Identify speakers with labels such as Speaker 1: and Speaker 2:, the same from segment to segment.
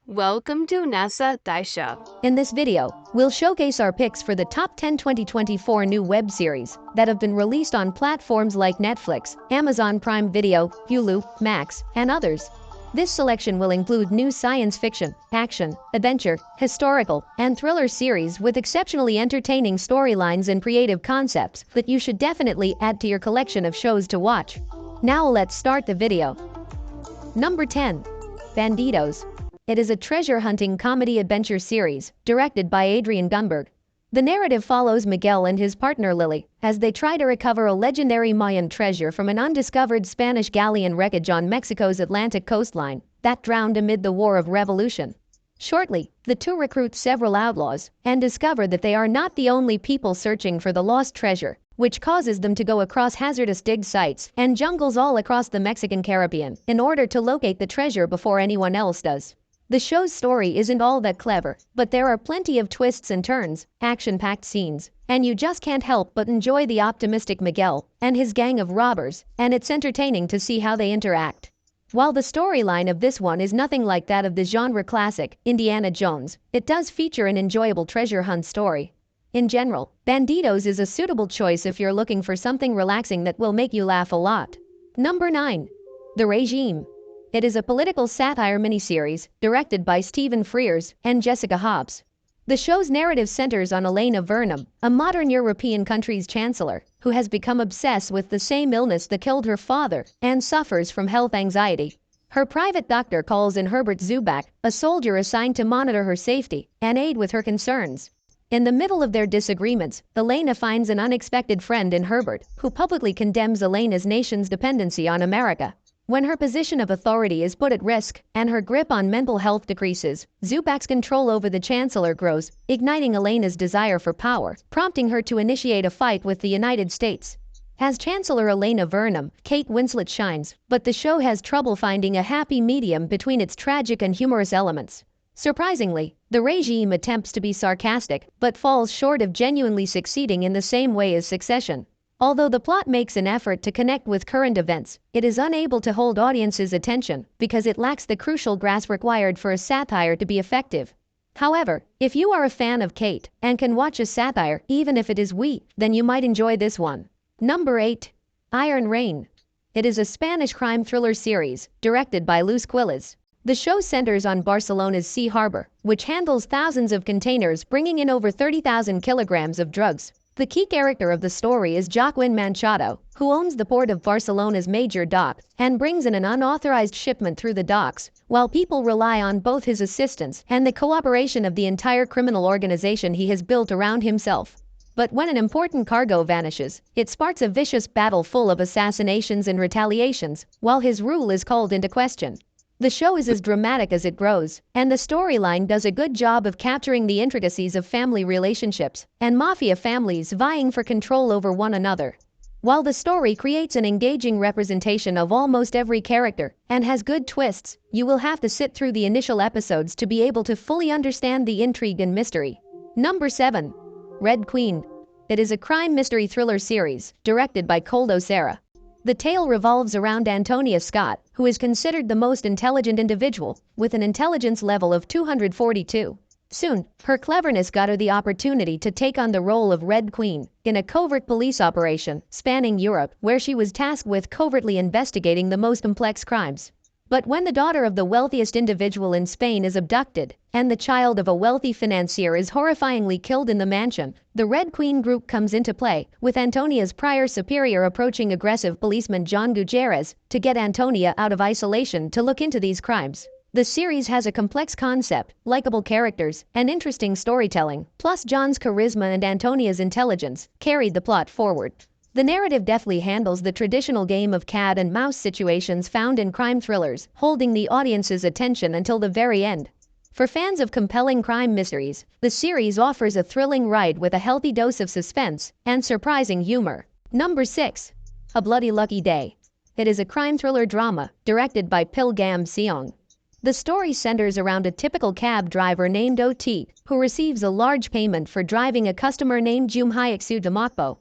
Speaker 1: Welcome to NASA Daisha.
Speaker 2: In this video, we'll showcase our picks for the top 10 2024 new web series that have been released on platforms like Netflix, Amazon Prime Video, Hulu, Max, and others. This selection will include new science fiction, action, adventure, historical, and thriller series with exceptionally entertaining storylines and creative concepts that you should definitely add to your collection of shows to watch. Now let's start the video. Number 10. Bandidos. It is a treasure-hunting comedy-adventure series, directed by Adrian Gunberg. The narrative follows Miguel and his partner Lily, as they try to recover a legendary Mayan treasure from an undiscovered Spanish galleon wreckage on Mexico's Atlantic coastline that drowned amid the War of Revolution. Shortly, the two recruit several outlaws and discover that they are not the only people searching for the lost treasure, which causes them to go across hazardous dig sites and jungles all across the Mexican Caribbean in order to locate the treasure before anyone else does. The show's story isn't all that clever, but there are plenty of twists and turns, action-packed scenes, and you just can't help but enjoy the optimistic Miguel and his gang of robbers, and it's entertaining to see how they interact. While the storyline of this one is nothing like that of the genre classic, Indiana Jones, it does feature an enjoyable treasure hunt story. In general, Bandidos is a suitable choice if you're looking for something relaxing that will make you laugh a lot. Number 9. The Regime. It is a political satire miniseries directed by Stephen Frears and Jessica Hobbs. The show's narrative centers on Elena Vernum, a modern European country's chancellor, who has become obsessed with the same illness that killed her father and suffers from health anxiety. Her private doctor calls in Herbert Zubak, a soldier assigned to monitor her safety and aid with her concerns. In the middle of their disagreements, Elena finds an unexpected friend in Herbert, who publicly condemns Elena's nation's dependency on America. When her position of authority is put at risk and her grip on mental health decreases, Zubak's control over the chancellor grows, igniting Elena's desire for power, prompting her to initiate a fight with the United States. As Chancellor Elena Vernum, Kate Winslet shines, but the show has trouble finding a happy medium between its tragic and humorous elements. Surprisingly, the regime attempts to be sarcastic, but falls short of genuinely succeeding in the same way as Succession. Although the plot makes an effort to connect with current events, it is unable to hold audiences' attention because it lacks the crucial grasp required for a satire to be effective. However, if you are a fan of Kate and can watch a satire even if it is weak, then you might enjoy this one. Number 8. Iron Rain. It is a Spanish crime thriller series directed by Luz Quiles. The show centers on Barcelona's sea harbor, which handles thousands of containers bringing in over 30,000 kilograms of drugs. The key character of the story is Joaquin Manchado, who owns the port of Barcelona's major dock and brings in an unauthorized shipment through the docks, while people rely on both his assistance and the cooperation of the entire criminal organization he has built around himself. But when an important cargo vanishes, it sparks a vicious battle full of assassinations and retaliations, while his rule is called into question. The show is as dramatic as it grows, and the storyline does a good job of capturing the intricacies of family relationships and mafia families vying for control over one another. While the story creates an engaging representation of almost every character and has good twists, you will have to sit through the initial episodes to be able to fully understand the intrigue and mystery. Number 7. Red Queen. It is a crime mystery thriller series directed by Koldo Serra. The tale revolves around Antonia Scott, who is considered the most intelligent individual, with an intelligence level of 242. Soon, her cleverness got her the opportunity to take on the role of Red Queen in a covert police operation spanning Europe, where she was tasked with covertly investigating the most complex crimes. But when the daughter of the wealthiest individual in Spain is abducted, and the child of a wealthy financier is horrifyingly killed in the mansion, the Red Queen group comes into play, with Antonia's prior superior approaching aggressive policeman John Gutierrez to get Antonia out of isolation to look into these crimes. The series has a complex concept, likable characters, and interesting storytelling, plus John's charisma and Antonia's intelligence carried the plot forward. The narrative deftly handles the traditional game of cat and mouse situations found in crime thrillers, holding the audience's attention until the very end. For fans of compelling crime mysteries, the series offers a thrilling ride with a healthy dose of suspense and surprising humor. Number 6. A Bloody Lucky Day. It is a crime thriller drama directed by Pilgam Seong. The story centers around a typical cab driver named O.T., who receives a large payment for driving a customer named Jum Hyek-soo to Mokpo.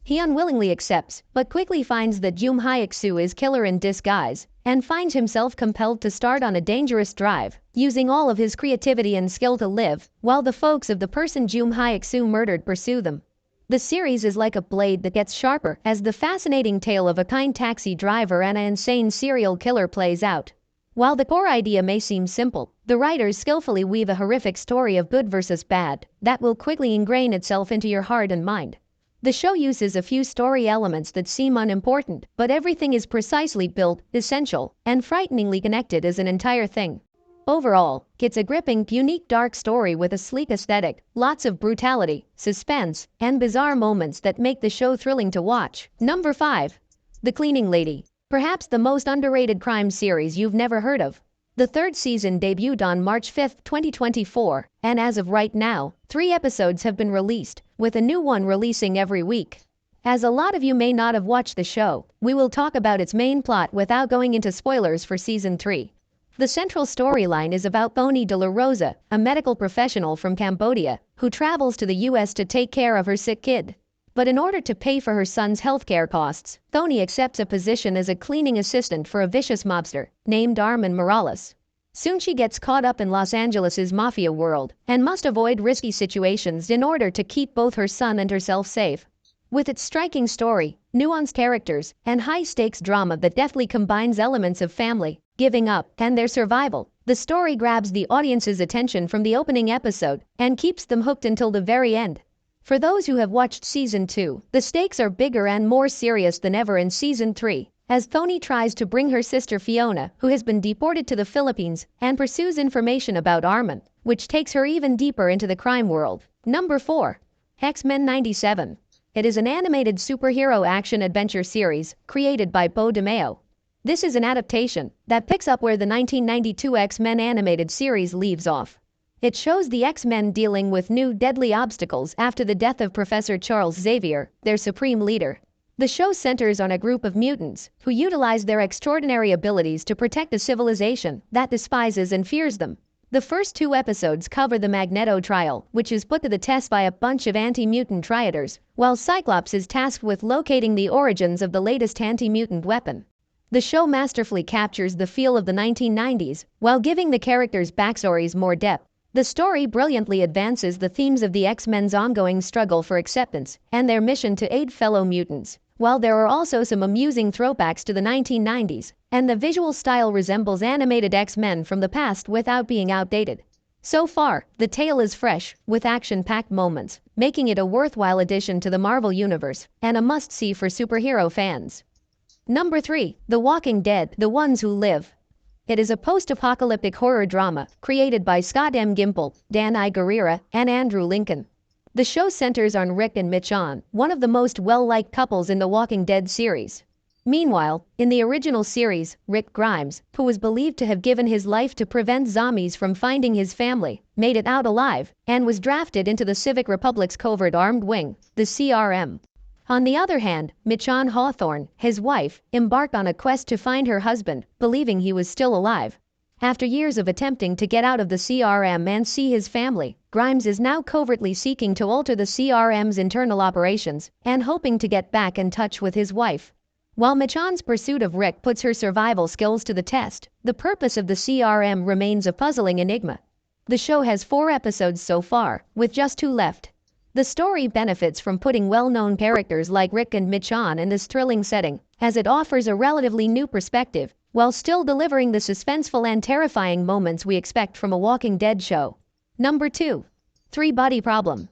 Speaker 2: He unwillingly accepts, but quickly finds that Jum Hyek-soo is killer in disguise and finds himself compelled to start on a dangerous drive, using all of his creativity and skill to live, while the folks of the person Jung Hyuk-soo murdered pursue them. The series is like a blade that gets sharper as the fascinating tale of a kind taxi driver and an insane serial killer plays out. While the core idea may seem simple, the writers skillfully weave a horrific story of good versus bad that will quickly ingrain itself into your heart and mind. The show uses a few story elements that seem unimportant, but everything is precisely built, essential, and frighteningly connected as an entire thing. Overall, it's a gripping, unique dark story with a sleek aesthetic, lots of brutality, suspense, and bizarre moments that make the show thrilling to watch. Number 5. The Cleaning Lady. Perhaps the most underrated crime series you've never heard of. The third season debuted on March 5, 2024, and as of right now, 3 episodes have been released, with a new one releasing every week. As a lot of you may not have watched the show, we will talk about its main plot without going into spoilers for season 3. The central storyline is about Thony de la Rosa, a medical professional from Cambodia, who travels to the US to take care of her sick kid. But in order to pay for her son's healthcare costs, Thony accepts a position as a cleaning assistant for a vicious mobster named Armin Morales. Soon she gets caught up in Los Angeles' mafia world and must avoid risky situations in order to keep both her son and herself safe. With its striking story, nuanced characters, and high-stakes drama that deftly combines elements of family, giving up, and their survival, the story grabs the audience's attention from the opening episode and keeps them hooked until the very end. For those who have watched season 2, the stakes are bigger and more serious than ever in season 3, as Thony tries to bring her sister Fiona, who has been deported to the Philippines, and pursues information about Armin, which takes her even deeper into the crime world. Number 4. X-Men 97. It is an animated superhero action-adventure series created by Beau DeMayo. This is an adaptation that picks up where the 1992 X-Men animated series leaves off. It shows the X-Men dealing with new deadly obstacles after the death of Professor Charles Xavier, their supreme leader. The show centers on a group of mutants who utilize their extraordinary abilities to protect a civilization that despises and fears them. The first 2 episodes cover the Magneto trial, which is put to the test by a bunch of anti-mutant triaders, while Cyclops is tasked with locating the origins of the latest anti-mutant weapon. The show masterfully captures the feel of the 1990s while giving the characters' backstories more depth. The story brilliantly advances the themes of the X-Men's ongoing struggle for acceptance and their mission to aid fellow mutants, while there are also some amusing throwbacks to the 1990s, and the visual style resembles animated X-Men from the past without being outdated. So far, the tale is fresh, with action-packed moments, making it a worthwhile addition to the Marvel Universe, and a must-see for superhero fans. Number 3. The Walking Dead, The Ones Who Live. It is a post-apocalyptic horror drama created by Scott M. Gimple, Dan I. Guerrera, and Andrew Lincoln. The show centers on Rick and Michonne, one of the most well-liked couples in the Walking Dead series. Meanwhile, in the original series, Rick Grimes, who was believed to have given his life to prevent zombies from finding his family, made it out alive and was drafted into the Civic Republic's Covert Armed Wing, the CRM. On the other hand, Michonne Hawthorne, his wife, embarked on a quest to find her husband, believing he was still alive. After years of attempting to get out of the CRM and see his family, Grimes is now covertly seeking to alter the CRM's internal operations and hoping to get back in touch with his wife. While Michonne's pursuit of Rick puts her survival skills to the test, the purpose of the CRM remains a puzzling enigma. The show has 4 episodes so far, with just 2 left. The story benefits from putting well-known characters like Rick and Michonne in this thrilling setting, as it offers a relatively new perspective, while still delivering the suspenseful and terrifying moments we expect from a Walking Dead show. Number 2. 3-Body Problem.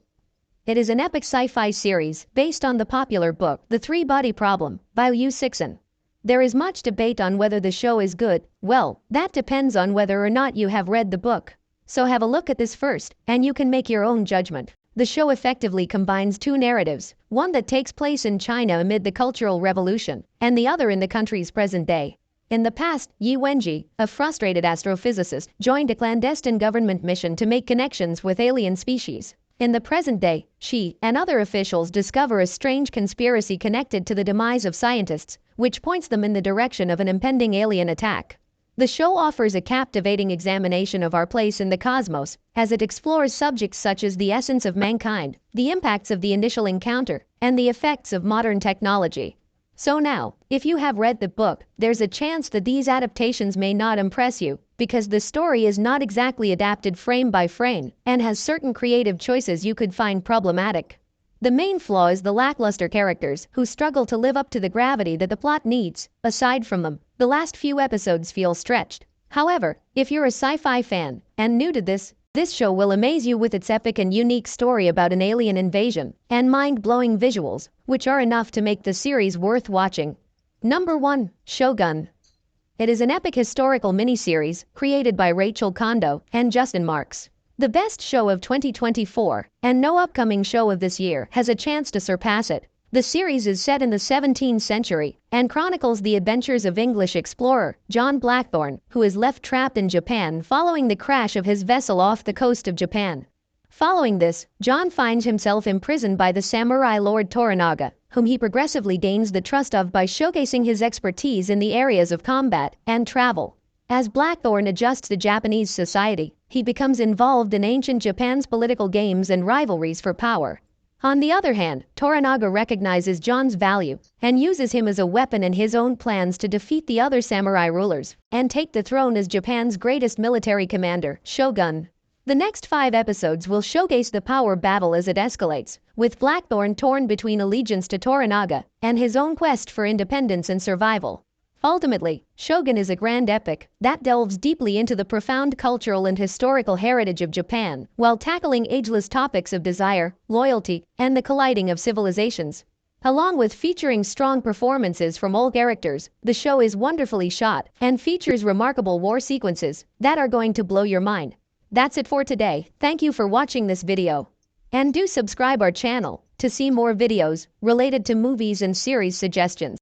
Speaker 2: It is an epic sci-fi series based on the popular book The 3-Body Problem by Yu Cixin. There is much debate on whether the show is good. Well, that depends on whether or not you have read the book. So have a look at this first, and you can make your own judgment. The show effectively combines 2 narratives, one that takes place in China amid the Cultural Revolution, and the other in the country's present day. In the past, Yi Wenji, a frustrated astrophysicist, joined a clandestine government mission to make connections with alien species. In the present day, she and other officials discover a strange conspiracy connected to the demise of scientists, which points them in the direction of an impending alien attack. The show offers a captivating examination of our place in the cosmos, as it explores subjects such as the essence of mankind, the impacts of the initial encounter, and the effects of modern technology. So now, if you have read the book, there's a chance that these adaptations may not impress you, because the story is not exactly adapted frame by frame and has certain creative choices you could find problematic. The main flaw is the lackluster characters who struggle to live up to the gravity that the plot needs. Aside from them, the last few episodes feel stretched. However, if you're a sci-fi fan and new to this show will amaze you with its epic and unique story about an alien invasion and mind-blowing visuals, which are enough to make the series worth watching. Number 1. Shogun. It is an epic historical miniseries created by Rachel Kondo and Justin Marks. The best show of 2024, and no upcoming show of this year has a chance to surpass it. The series is set in the 17th century and chronicles the adventures of English explorer John Blackthorne, who is left trapped in Japan following the crash of his vessel off the coast of Japan. Following this, John finds himself imprisoned by the samurai Lord Toranaga, whom he progressively gains the trust of by showcasing his expertise in the areas of combat and travel. As Blackthorne adjusts to Japanese society, he becomes involved in ancient Japan's political games and rivalries for power. On the other hand, Toranaga recognizes John's value and uses him as a weapon in his own plans to defeat the other samurai rulers and take the throne as Japan's greatest military commander, Shogun. The next 5 episodes will showcase the power battle as it escalates, with Blackthorne torn between allegiance to Toranaga and his own quest for independence and survival. Ultimately, Shogun is a grand epic that delves deeply into the profound cultural and historical heritage of Japan while tackling ageless topics of desire, loyalty, and the colliding of civilizations. Along with featuring strong performances from all characters, the show is wonderfully shot and features remarkable war sequences that are going to blow your mind. That's it for today. Thank you for watching this video. And do subscribe our channel to see more videos related to movies and series suggestions.